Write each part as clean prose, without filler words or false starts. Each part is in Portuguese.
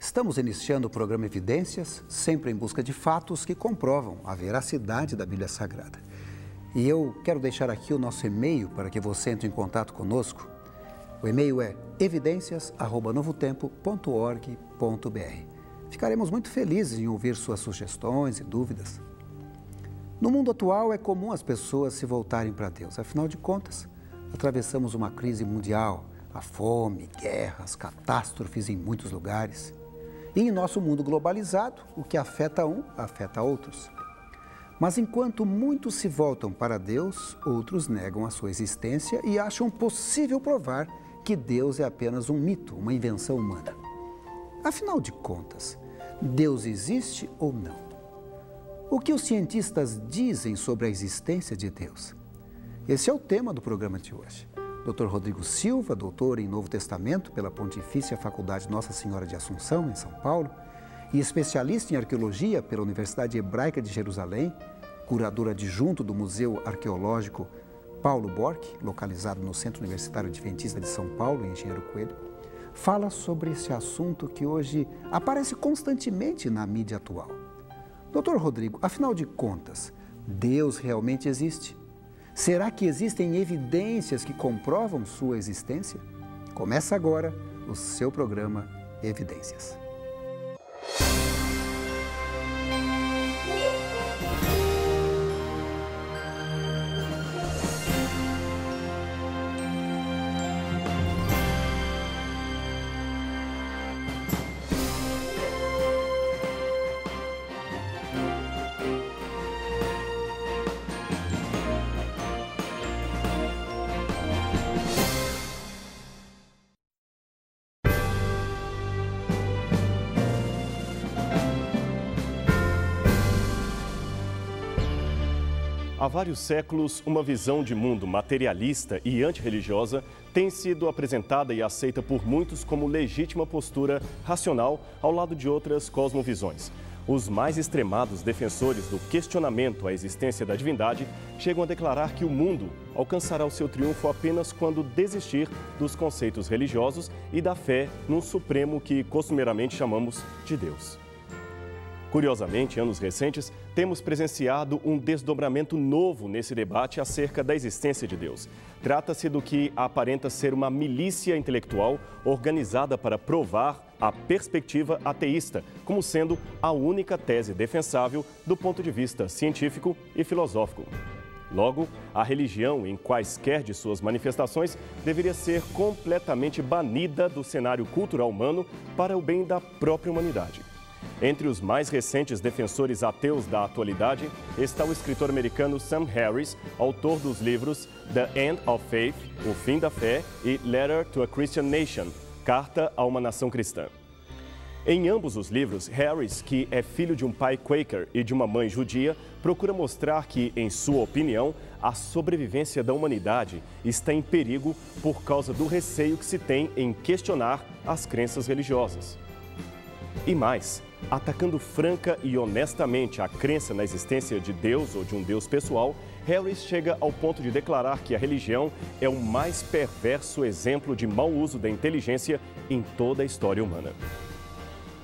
Estamos iniciando o programa Evidências, sempre em busca de fatos que comprovam a veracidade da Bíblia Sagrada. E eu quero deixar aqui o nosso e-mail para que você entre em contato conosco. O e-mail é evidencias@novotempo.org.br. Ficaremos muito felizes em ouvir suas sugestões e dúvidas. No mundo atual é comum as pessoas se voltarem para Deus. Afinal de contas, atravessamos uma crise mundial, a fome, guerras, catástrofes em muitos lugares. E em nosso mundo globalizado, o que afeta um, afeta outros. Mas enquanto muitos se voltam para Deus, outros negam a sua existência e acham possível provar que Deus é apenas um mito, uma invenção humana. Afinal de contas, Deus existe ou não? O que os cientistas dizem sobre a existência de Deus? Esse é o tema do programa de hoje. Dr. Rodrigo Silva, doutor em Novo Testamento pela Pontifícia Faculdade Nossa Senhora de Assunção, em São Paulo, e especialista em arqueologia pela Universidade Hebraica de Jerusalém, curador adjunto do Museu Arqueológico Paulo Borck, localizado no Centro Universitário Adventista de São Paulo, em Engenheiro Coelho, fala sobre esse assunto que hoje aparece constantemente na mídia atual. Dr. Rodrigo, afinal de contas, Deus realmente existe? Será que existem evidências que comprovam sua existência? Começa agora o seu programa Evidências. Há vários séculos, uma visão de mundo materialista e antirreligiosa tem sido apresentada e aceita por muitos como legítima postura racional ao lado de outras cosmovisões. Os mais extremados defensores do questionamento à existência da divindade chegam a declarar que o mundo alcançará o seu triunfo apenas quando desistir dos conceitos religiosos e da fé num supremo que costumeiramente chamamos de Deus. Curiosamente, em anos recentes, temos presenciado um desdobramento novo nesse debate acerca da existência de Deus. Trata-se do que aparenta ser uma milícia intelectual organizada para provar a perspectiva ateísta como sendo a única tese defensável do ponto de vista científico e filosófico. Logo, a religião, em quaisquer de suas manifestações, deveria ser completamente banida do cenário cultural humano para o bem da própria humanidade. Entre os mais recentes defensores ateus da atualidade está o escritor americano Sam Harris, autor dos livros The End of Faith, O Fim da Fé, e Letter to a Christian Nation, Carta a uma Nação Cristã. Em ambos os livros, Harris, que é filho de um pai Quaker e de uma mãe judia, procura mostrar que, em sua opinião, a sobrevivência da humanidade está em perigo por causa do receio que se tem em questionar as crenças religiosas. E mais, atacando franca e honestamente a crença na existência de Deus ou de um Deus pessoal, Harris chega ao ponto de declarar que a religião é o mais perverso exemplo de mau uso da inteligência em toda a história humana.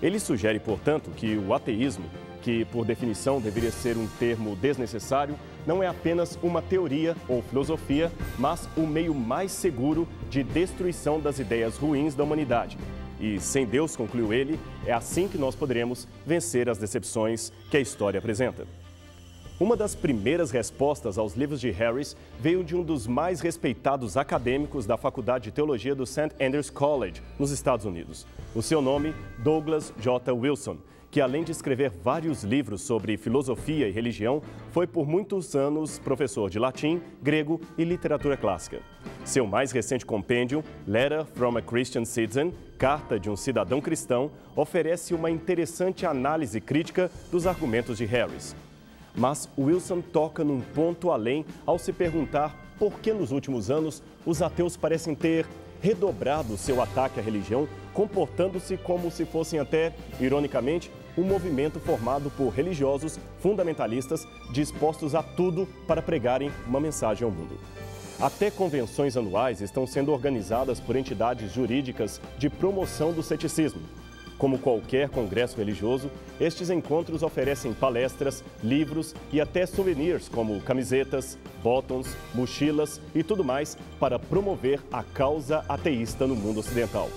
Ele sugere, portanto, que o ateísmo, que por definição deveria ser um termo desnecessário, não é apenas uma teoria ou filosofia, mas o meio mais seguro de destruição das ideias ruins da humanidade. E sem Deus, concluiu ele, é assim que nós poderemos vencer as decepções que a história apresenta. Uma das primeiras respostas aos livros de Harris veio de um dos mais respeitados acadêmicos da Faculdade de Teologia do St. Andrews College, nos Estados Unidos. O seu nome, Douglas J. Wilson, que além de escrever vários livros sobre filosofia e religião, foi por muitos anos professor de latim, grego e literatura clássica. Seu mais recente compêndio, Letter from a Christian Citizen, Carta de um Cidadão Cristão, oferece uma interessante análise crítica dos argumentos de Harris. Mas Wilson toca num ponto além ao se perguntar por que nos últimos anos os ateus parecem ter redobrado seu ataque à religião, comportando-se como se fossem até, ironicamente, um movimento formado por religiosos fundamentalistas dispostos a tudo para pregarem uma mensagem ao mundo. Até convenções anuais estão sendo organizadas por entidades jurídicas de promoção do ceticismo. Como qualquer congresso religioso, estes encontros oferecem palestras, livros e até souvenirs como camisetas, botões, mochilas e tudo mais para promover a causa ateísta no mundo ocidental.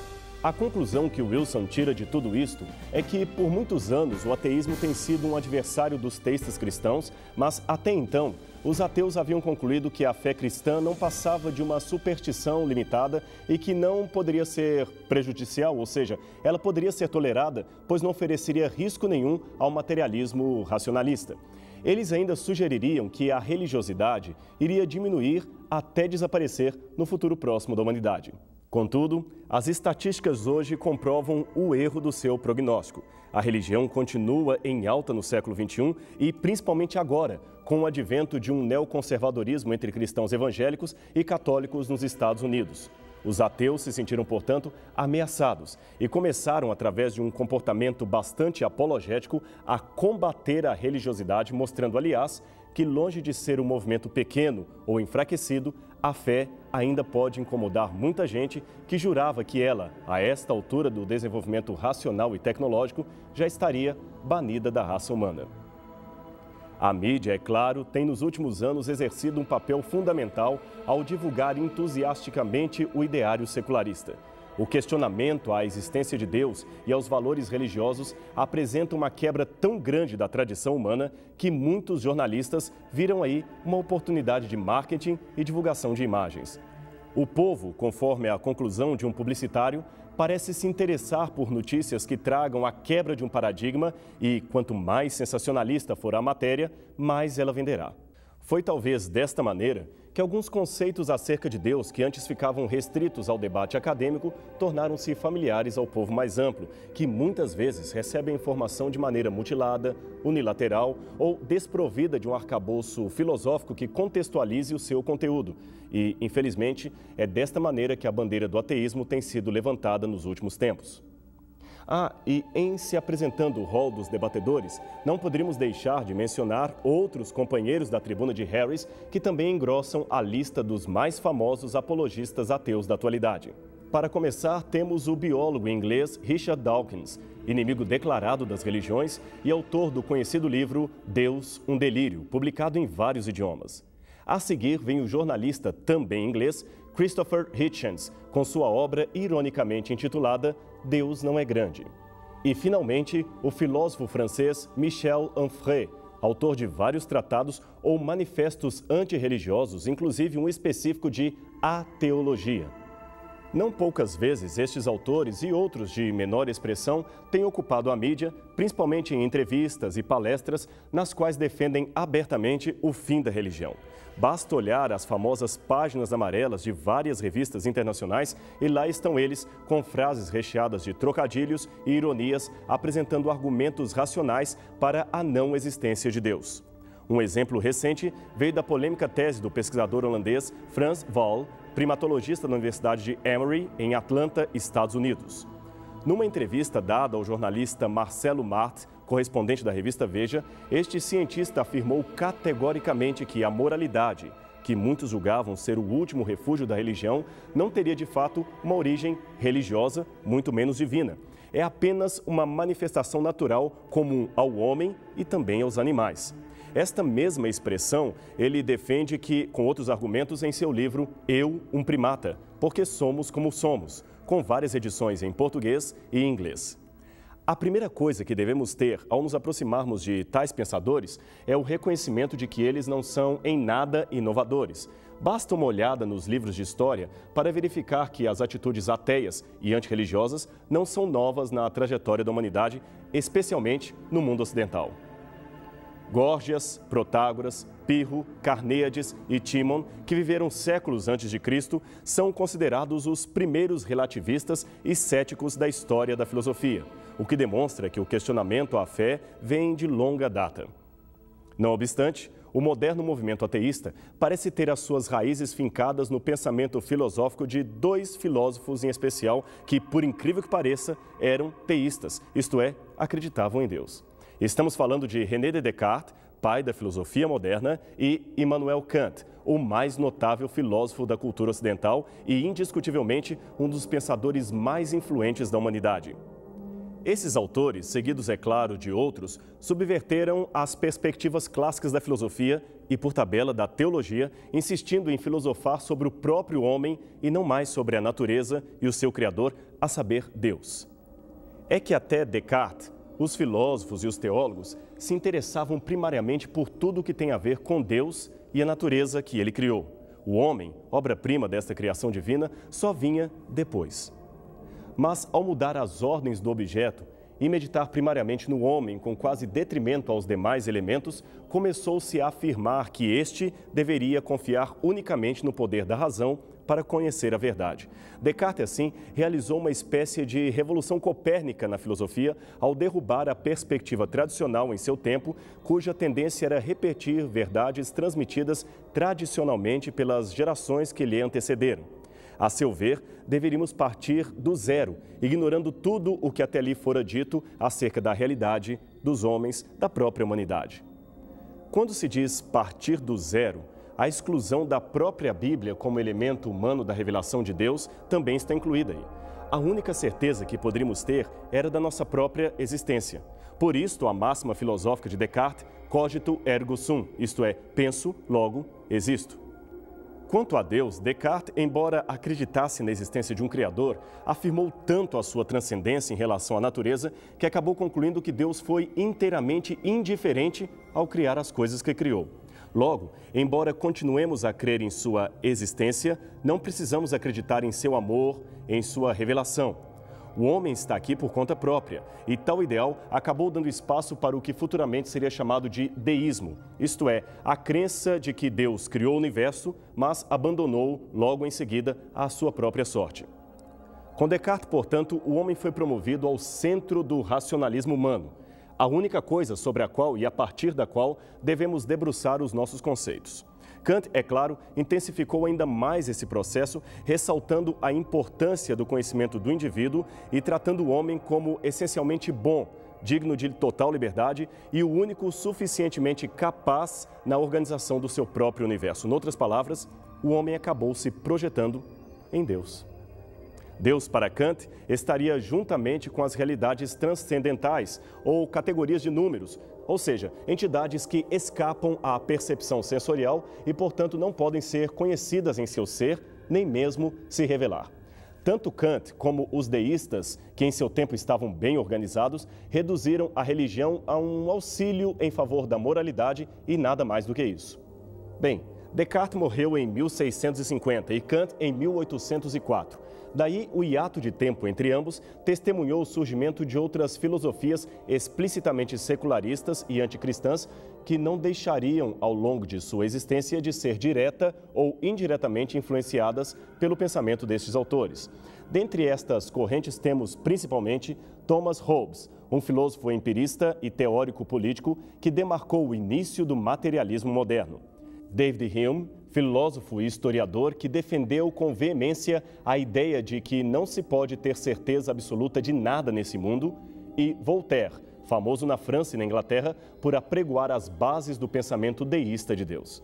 A conclusão que Wilson tira de tudo isto é que, por muitos anos, o ateísmo tem sido um adversário dos teístas cristãos, mas, até então, os ateus haviam concluído que a fé cristã não passava de uma superstição limitada e que não poderia ser prejudicial, ou seja, ela poderia ser tolerada, pois não ofereceria risco nenhum ao materialismo racionalista. Eles ainda sugeririam que a religiosidade iria diminuir até desaparecer no futuro próximo da humanidade. Contudo, as estatísticas hoje comprovam o erro do seu prognóstico. A religião continua em alta no século XXI e, principalmente agora, com o advento de um neoconservadorismo entre cristãos evangélicos e católicos nos Estados Unidos. Os ateus se sentiram, portanto, ameaçados e começaram, através de um comportamento bastante apologético, a combater a religiosidade, mostrando, aliás, que longe de ser um movimento pequeno ou enfraquecido, a fé ainda pode incomodar muita gente que jurava que ela, a esta altura do desenvolvimento racional e tecnológico, já estaria banida da raça humana. A mídia, é claro, tem nos últimos anos exercido um papel fundamental ao divulgar entusiasticamente o ideário secularista. O questionamento à existência de Deus e aos valores religiosos apresenta uma quebra tão grande da tradição humana que muitos jornalistas viram aí uma oportunidade de marketing e divulgação de imagens. O povo, conforme a conclusão de um publicitário, parece se interessar por notícias que tragam a quebra de um paradigma e, quanto mais sensacionalista for a matéria, mais ela venderá. Foi talvez desta maneira que alguns conceitos acerca de Deus, que antes ficavam restritos ao debate acadêmico, tornaram-se familiares ao povo mais amplo, que muitas vezes recebe a informação de maneira mutilada, unilateral ou desprovida de um arcabouço filosófico que contextualize o seu conteúdo. E, infelizmente, é desta maneira que a bandeira do ateísmo tem sido levantada nos últimos tempos. E em se apresentando o rol dos debatedores, não poderíamos deixar de mencionar outros companheiros da tribuna de Harris que também engrossam a lista dos mais famosos apologistas ateus da atualidade. Para começar, temos o biólogo inglês Richard Dawkins, inimigo declarado das religiões e autor do conhecido livro Deus, um Delírio, publicado em vários idiomas. A seguir vem o jornalista também inglês Christopher Hitchens, com sua obra ironicamente intitulada Deus não é grande. E, finalmente, o filósofo francês Michel Onfray, autor de vários tratados ou manifestos antirreligiosos, inclusive um específico de ateologia. Não poucas vezes, estes autores e outros de menor expressão têm ocupado a mídia, principalmente em entrevistas e palestras, nas quais defendem abertamente o fim da religião. Basta olhar as famosas páginas amarelas de várias revistas internacionais e lá estão eles, com frases recheadas de trocadilhos e ironias, apresentando argumentos racionais para a não existência de Deus. Um exemplo recente veio da polêmica tese do pesquisador holandês Frans Waal, primatologista da Universidade de Emory, em Atlanta, Estados Unidos. Numa entrevista dada ao jornalista Marcelo Mart, correspondente da revista Veja, este cientista afirmou categoricamente que a moralidade, que muitos julgavam ser o último refúgio da religião, não teria de fato uma origem religiosa, muito menos divina. É apenas uma manifestação natural comum ao homem e também aos animais. Esta mesma expressão ele defende com outros argumentos em seu livro Eu, um Primata, porque somos como somos, com várias edições em português e inglês. A primeira coisa que devemos ter ao nos aproximarmos de tais pensadores é o reconhecimento de que eles não são em nada inovadores. Basta uma olhada nos livros de história para verificar que as atitudes ateias e antirreligiosas não são novas na trajetória da humanidade, especialmente no mundo ocidental. Górgias, Protágoras, Pirro, Carneades e Timon, que viveram séculos antes de Cristo, são considerados os primeiros relativistas e céticos da história da filosofia, o que demonstra que o questionamento à fé vem de longa data. Não obstante, o moderno movimento ateísta parece ter as suas raízes fincadas no pensamento filosófico de dois filósofos em especial que, por incrível que pareça, eram teístas, isto é, acreditavam em Deus. Estamos falando de René Descartes, pai da filosofia moderna, e Immanuel Kant, o mais notável filósofo da cultura ocidental e, indiscutivelmente, um dos pensadores mais influentes da humanidade. Esses autores, seguidos, é claro, de outros, subverteram as perspectivas clássicas da filosofia e, por tabela, da teologia, insistindo em filosofar sobre o próprio homem e não mais sobre a natureza e o seu Criador, a saber, Deus. É que até Descartes, os filósofos e os teólogos se interessavam primariamente por tudo o que tem a ver com Deus e a natureza que ele criou. O homem, obra-prima desta criação divina, só vinha depois. Mas, ao mudar as ordens do objeto e meditar primariamente no homem com quase detrimento aos demais elementos, começou-se a afirmar que este deveria confiar unicamente no poder da razão para conhecer a verdade. Descartes, assim, realizou uma espécie de revolução copérnica na filosofia ao derrubar a perspectiva tradicional em seu tempo, cuja tendência era repetir verdades transmitidas tradicionalmente pelas gerações que lhe antecederam. A seu ver, deveríamos partir do zero, ignorando tudo o que até ali fora dito acerca da realidade, dos homens, da própria humanidade. Quando se diz partir do zero, a exclusão da própria Bíblia como elemento humano da revelação de Deus também está incluída aí. A única certeza que poderíamos ter era da nossa própria existência. Por isto, a máxima filosófica de Descartes, cogito ergo sum, isto é, penso, logo existo. Quanto a Deus, Descartes, embora acreditasse na existência de um Criador, afirmou tanto a sua transcendência em relação à natureza que acabou concluindo que Deus foi inteiramente indiferente ao criar as coisas que criou. Logo, embora continuemos a crer em sua existência, não precisamos acreditar em seu amor, em sua revelação. O homem está aqui por conta própria, e tal ideal acabou dando espaço para o que futuramente seria chamado de deísmo, isto é, a crença de que Deus criou o universo, mas abandonou logo em seguida a sua própria sorte. Com Descartes, portanto, o homem foi promovido ao centro do racionalismo humano, a única coisa sobre a qual e a partir da qual devemos debruçar os nossos conceitos. Kant, é claro, intensificou ainda mais esse processo, ressaltando a importância do conhecimento do indivíduo e tratando o homem como essencialmente bom, digno de total liberdade e o único suficientemente capaz na organização do seu próprio universo. Em outras palavras, o homem acabou se projetando em Deus. Deus, para Kant, estaria juntamente com as realidades transcendentais ou categorias de números, ou seja, entidades que escapam à percepção sensorial e, portanto, não podem ser conhecidas em seu ser, nem mesmo se revelar. Tanto Kant como os deístas, que em seu tempo estavam bem organizados, reduziram a religião a um auxílio em favor da moralidade e nada mais do que isso. Bem, Descartes morreu em 1650 e Kant em 1804. Daí, o hiato de tempo entre ambos testemunhou o surgimento de outras filosofias explicitamente secularistas e anticristãs que não deixariam, ao longo de sua existência, de ser direta ou indiretamente influenciadas pelo pensamento destes autores. Dentre estas correntes temos, principalmente, Thomas Hobbes, um filósofo empirista e teórico político que demarcou o início do materialismo moderno. David Hume, filósofo e historiador que defendeu com veemência a ideia de que não se pode ter certeza absoluta de nada nesse mundo, e Voltaire, famoso na França e na Inglaterra por apregoar as bases do pensamento deísta de Deus.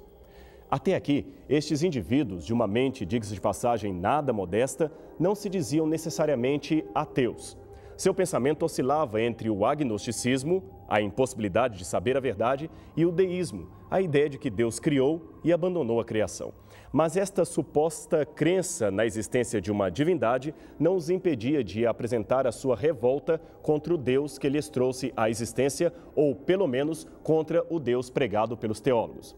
Até aqui, estes indivíduos, de uma mente, diga-se de passagem, nada modesta, não se diziam necessariamente ateus. Seu pensamento oscilava entre o agnosticismo, a impossibilidade de saber a verdade, e o deísmo, a ideia de que Deus criou e abandonou a criação. Mas esta suposta crença na existência de uma divindade não os impedia de apresentar a sua revolta contra o Deus que lhes trouxe à existência, ou pelo menos contra o Deus pregado pelos teólogos.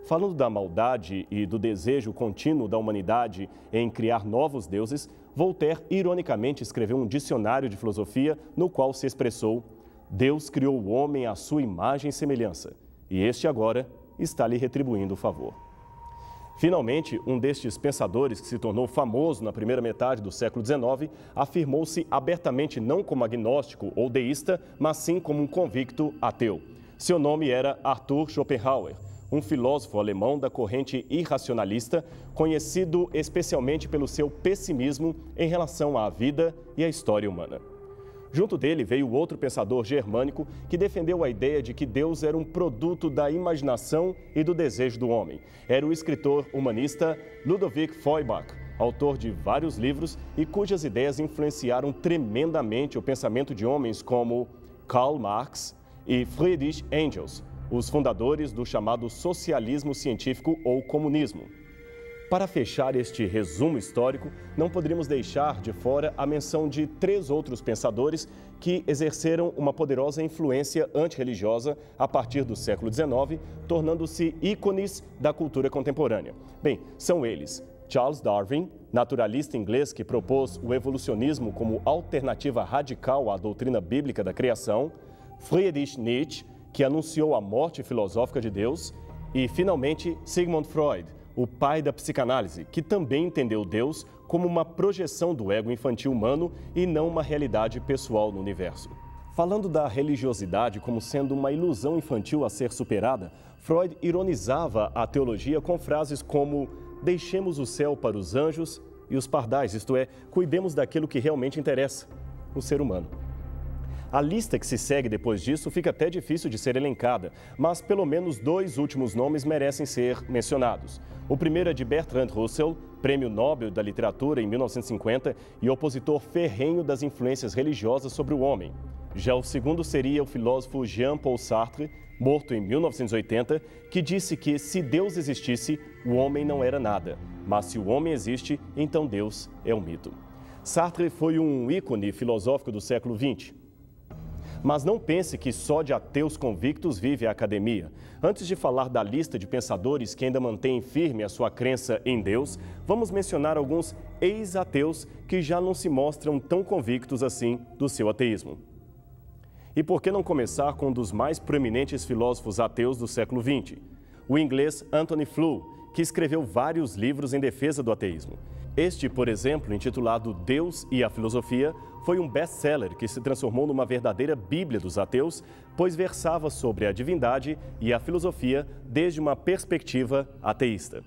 Falando da maldade e do desejo contínuo da humanidade em criar novos deuses, Voltaire ironicamente escreveu um dicionário de filosofia no qual se expressou: Deus criou o homem à sua imagem e semelhança, e este agora está lhe retribuindo o favor. Finalmente, um destes pensadores que se tornou famoso na primeira metade do século XIX afirmou-se abertamente não como agnóstico ou deísta, mas sim como um convicto ateu. Seu nome era Arthur Schopenhauer, um filósofo alemão da corrente irracionalista, conhecido especialmente pelo seu pessimismo em relação à vida e à história humana. Junto dele veio outro pensador germânico que defendeu a ideia de que Deus era um produto da imaginação e do desejo do homem. Era o escritor humanista Ludwig Feuerbach, autor de vários livros e cujas ideias influenciaram tremendamente o pensamento de homens como Karl Marx e Friedrich Engels, os fundadores do chamado socialismo científico ou comunismo. Para fechar este resumo histórico, não poderíamos deixar de fora a menção de 3 outros pensadores que exerceram uma poderosa influência antirreligiosa a partir do século XIX, tornando-se ícones da cultura contemporânea. Bem, são eles Charles Darwin, naturalista inglês que propôs o evolucionismo como alternativa radical à doutrina bíblica da criação, Friedrich Nietzsche, que anunciou a morte filosófica de Deus, e, finalmente, Sigmund Freud, o pai da psicanálise, que também entendeu Deus como uma projeção do ego infantil humano e não uma realidade pessoal no universo. Falando da religiosidade como sendo uma ilusão infantil a ser superada, Freud ironizava a teologia com frases como "deixemos o céu para os anjos e os pardais", isto é, cuidemos daquilo que realmente interessa, o ser humano. A lista que se segue depois disso fica até difícil de ser elencada, mas pelo menos 2 últimos nomes merecem ser mencionados. O primeiro é de Bertrand Russell, Prêmio Nobel da Literatura em 1950 e opositor ferrenho das influências religiosas sobre o homem. Já o segundo seria o filósofo Jean-Paul Sartre, morto em 1980, que disse que se Deus existisse, o homem não era nada, mas se o homem existe, então Deus é um mito. Sartre foi um ícone filosófico do século XX. Mas não pense que só de ateus convictos vive a academia. Antes de falar da lista de pensadores que ainda mantêm firme a sua crença em Deus, vamos mencionar alguns ex-ateus que já não se mostram tão convictos assim do seu ateísmo. E por que não começar com um dos mais proeminentes filósofos ateus do século XX? O inglês Anthony Flew, que escreveu vários livros em defesa do ateísmo. Este, por exemplo, intitulado Deus e a Filosofia, foi um best-seller que se transformou numa verdadeira bíblia dos ateus, pois versava sobre a divindade e a filosofia desde uma perspectiva ateísta.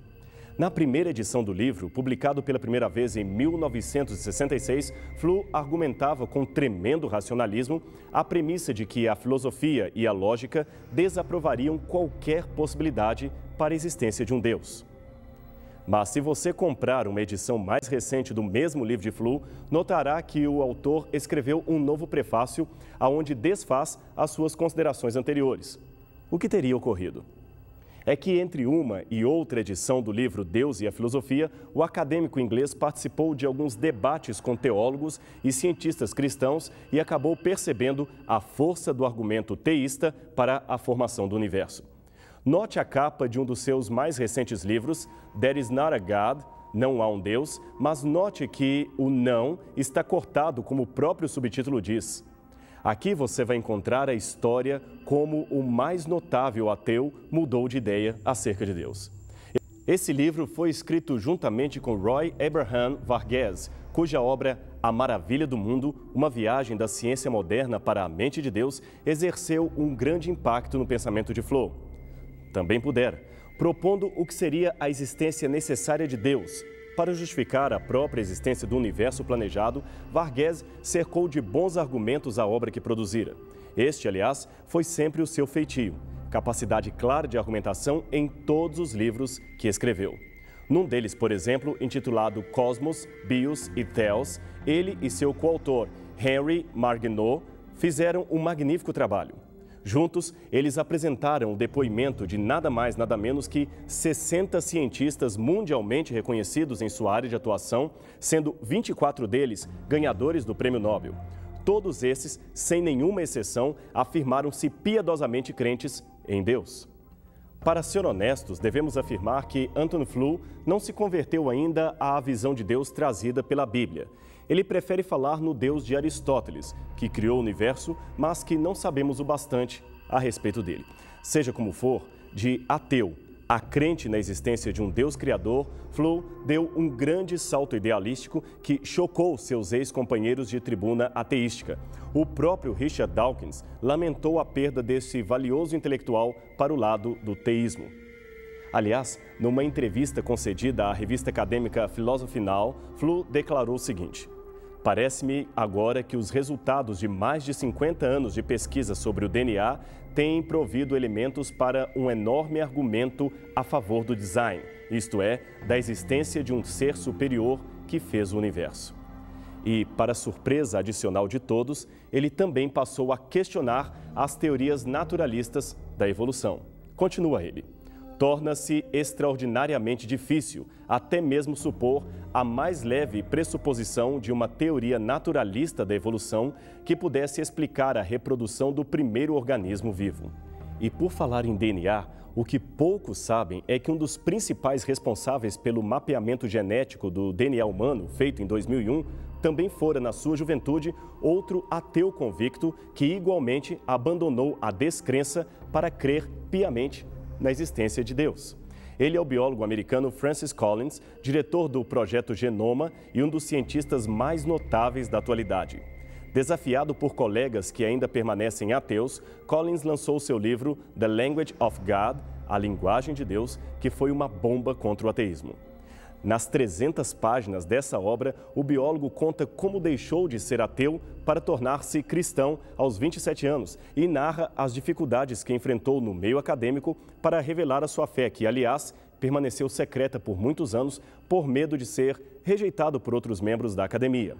Na primeira edição do livro, publicado pela primeira vez em 1966, Flew argumentava com tremendo racionalismo a premissa de que a filosofia e a lógica desaprovariam qualquer possibilidade para a existência de um Deus. Mas se você comprar uma edição mais recente do mesmo livro de Flew, notará que o autor escreveu um novo prefácio onde desfaz as suas considerações anteriores. O que teria ocorrido? É que entre uma e outra edição do livro Deus e a Filosofia, o acadêmico inglês participou de alguns debates com teólogos e cientistas cristãos e acabou percebendo a força do argumento teísta para a formação do universo. Note a capa de um dos seus mais recentes livros, There is not a God, Não há um Deus, mas note que o não está cortado como o próprio subtítulo diz. Aqui você vai encontrar a história como o mais notável ateu mudou de ideia acerca de Deus. Esse livro foi escrito juntamente com Roy Abraham Varghese, cuja obra A Maravilha do Mundo, uma viagem da ciência moderna para a mente de Deus, exerceu um grande impacto no pensamento de Flew. Também pudera, propondo o que seria a existência necessária de Deus. Para justificar a própria existência do universo planejado, Varghese cercou de bons argumentos a obra que produzira. Este, aliás, foi sempre o seu feitio, capacidade clara de argumentação em todos os livros que escreveu. Num deles, por exemplo, intitulado Cosmos, Bios e Theos, ele e seu coautor, Henry Margenot, fizeram um magnífico trabalho. Juntos, eles apresentaram o depoimento de nada mais, nada menos que 60 cientistas mundialmente reconhecidos em sua área de atuação, sendo 24 deles ganhadores do Prêmio Nobel. Todos esses, sem nenhuma exceção, afirmaram-se piedosamente crentes em Deus. Para ser honestos, devemos afirmar que Anthony Flew não se converteu ainda à visão de Deus trazida pela Bíblia. Ele prefere falar no Deus de Aristóteles, que criou o universo, mas que não sabemos o bastante a respeito dele. Seja como for, de ateu a crente na existência de um Deus criador, Flew deu um grande salto idealístico que chocou seus ex-companheiros de tribuna ateística. O próprio Richard Dawkins lamentou a perda desse valioso intelectual para o lado do teísmo. Aliás, numa entrevista concedida à revista acadêmica Philosophy Now, Flew declarou o seguinte: Parece-me agora que os resultados de mais de 50 anos de pesquisa sobre o DNA têm provido elementos para um enorme argumento a favor do design, isto é, da existência de um ser superior que fez o universo. E, para surpresa adicional de todos, ele também passou a questionar as teorias naturalistas da evolução. Continua ele. Torna-se extraordinariamente difícil até mesmo supor a mais leve pressuposição de uma teoria naturalista da evolução que pudesse explicar a reprodução do primeiro organismo vivo. E por falar em DNA, o que poucos sabem é que um dos principais responsáveis pelo mapeamento genético do DNA humano, feito em 2001, também fora, na sua juventude, outro ateu convicto que igualmente abandonou a descrença para crer piamente na existência de Deus. Ele é o biólogo americano Francis Collins, diretor do Projeto Genoma e um dos cientistas mais notáveis da atualidade. Desafiado por colegas que ainda permanecem ateus, Collins lançou seu livro The Language of God, A Linguagem de Deus, que foi uma bomba contra o ateísmo. Nas 300 páginas dessa obra, o biólogo conta como deixou de ser ateu para tornar-se cristão aos 27 anos e narra as dificuldades que enfrentou no meio acadêmico para revelar a sua fé, que, aliás, permaneceu secreta por muitos anos por medo de ser rejeitado por outros membros da academia.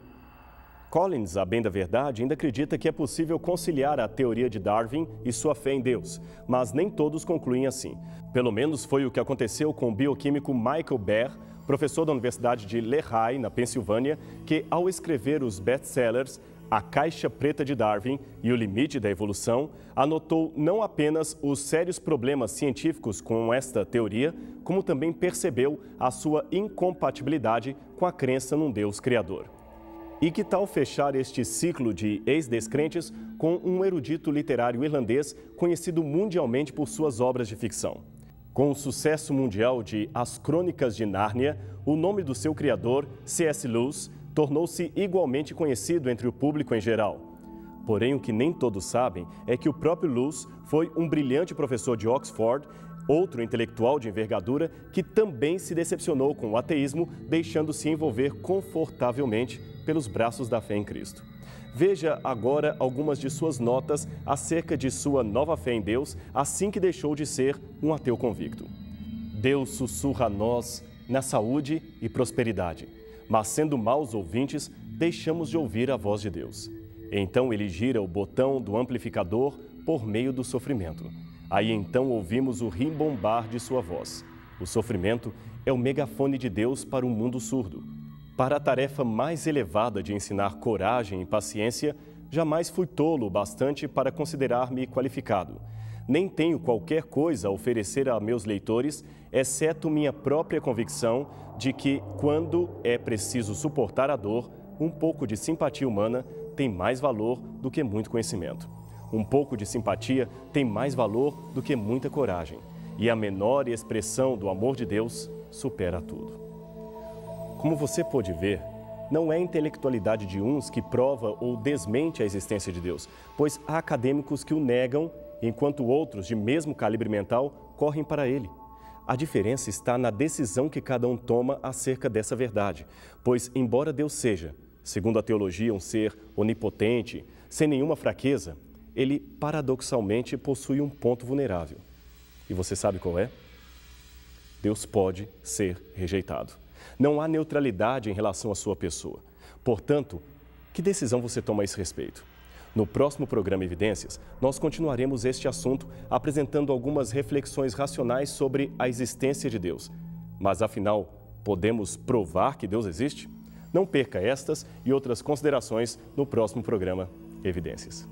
Collins, a bem da verdade, ainda acredita que é possível conciliar a teoria de Darwin e sua fé em Deus, mas nem todos concluem assim. Pelo menos foi o que aconteceu com o bioquímico Michael Behe, professor da Universidade de Lehigh, na Pensilvânia, que, ao escrever os best-sellers A Caixa Preta de Darwin e O Limite da Evolução, anotou não apenas os sérios problemas científicos com esta teoria, como também percebeu a sua incompatibilidade com a crença num Deus criador. E que tal fechar este ciclo de ex-descrentes com um erudito literário irlandês conhecido mundialmente por suas obras de ficção? Com o sucesso mundial de As Crônicas de Nárnia, o nome do seu criador, C.S. Lewis, tornou-se igualmente conhecido entre o público em geral. Porém, o que nem todos sabem é que o próprio Lewis foi um brilhante professor de Oxford, outro intelectual de envergadura que também se decepcionou com o ateísmo, deixando-se envolver confortavelmente pelos braços da fé em Cristo. Veja agora algumas de suas notas acerca de sua nova fé em Deus, assim que deixou de ser um ateu convicto. Deus sussurra a nós na saúde e prosperidade, mas sendo maus ouvintes, deixamos de ouvir a voz de Deus. Então ele gira o botão do amplificador por meio do sofrimento. Aí então ouvimos o rimbombar de sua voz. O sofrimento é o megafone de Deus para um mundo surdo. Para a tarefa mais elevada de ensinar coragem e paciência, jamais fui tolo o bastante para considerar-me qualificado. Nem tenho qualquer coisa a oferecer a meus leitores, exceto minha própria convicção de que, quando é preciso suportar a dor, um pouco de simpatia humana tem mais valor do que muito conhecimento. Um pouco de simpatia tem mais valor do que muita coragem. E a menor expressão do amor de Deus supera tudo. Como você pôde ver, não é a intelectualidade de uns que prova ou desmente a existência de Deus, pois há acadêmicos que o negam, enquanto outros, de mesmo calibre mental, correm para ele. A diferença está na decisão que cada um toma acerca dessa verdade, pois, embora Deus seja, segundo a teologia, um ser onipotente, sem nenhuma fraqueza, ele, paradoxalmente, possui um ponto vulnerável. E você sabe qual é? Deus pode ser rejeitado. Não há neutralidade em relação à sua pessoa. Portanto, que decisão você toma a esse respeito? No próximo programa Evidências, nós continuaremos este assunto apresentando algumas reflexões racionais sobre a existência de Deus. Mas, afinal, podemos provar que Deus existe? Não perca estas e outras considerações no próximo programa Evidências.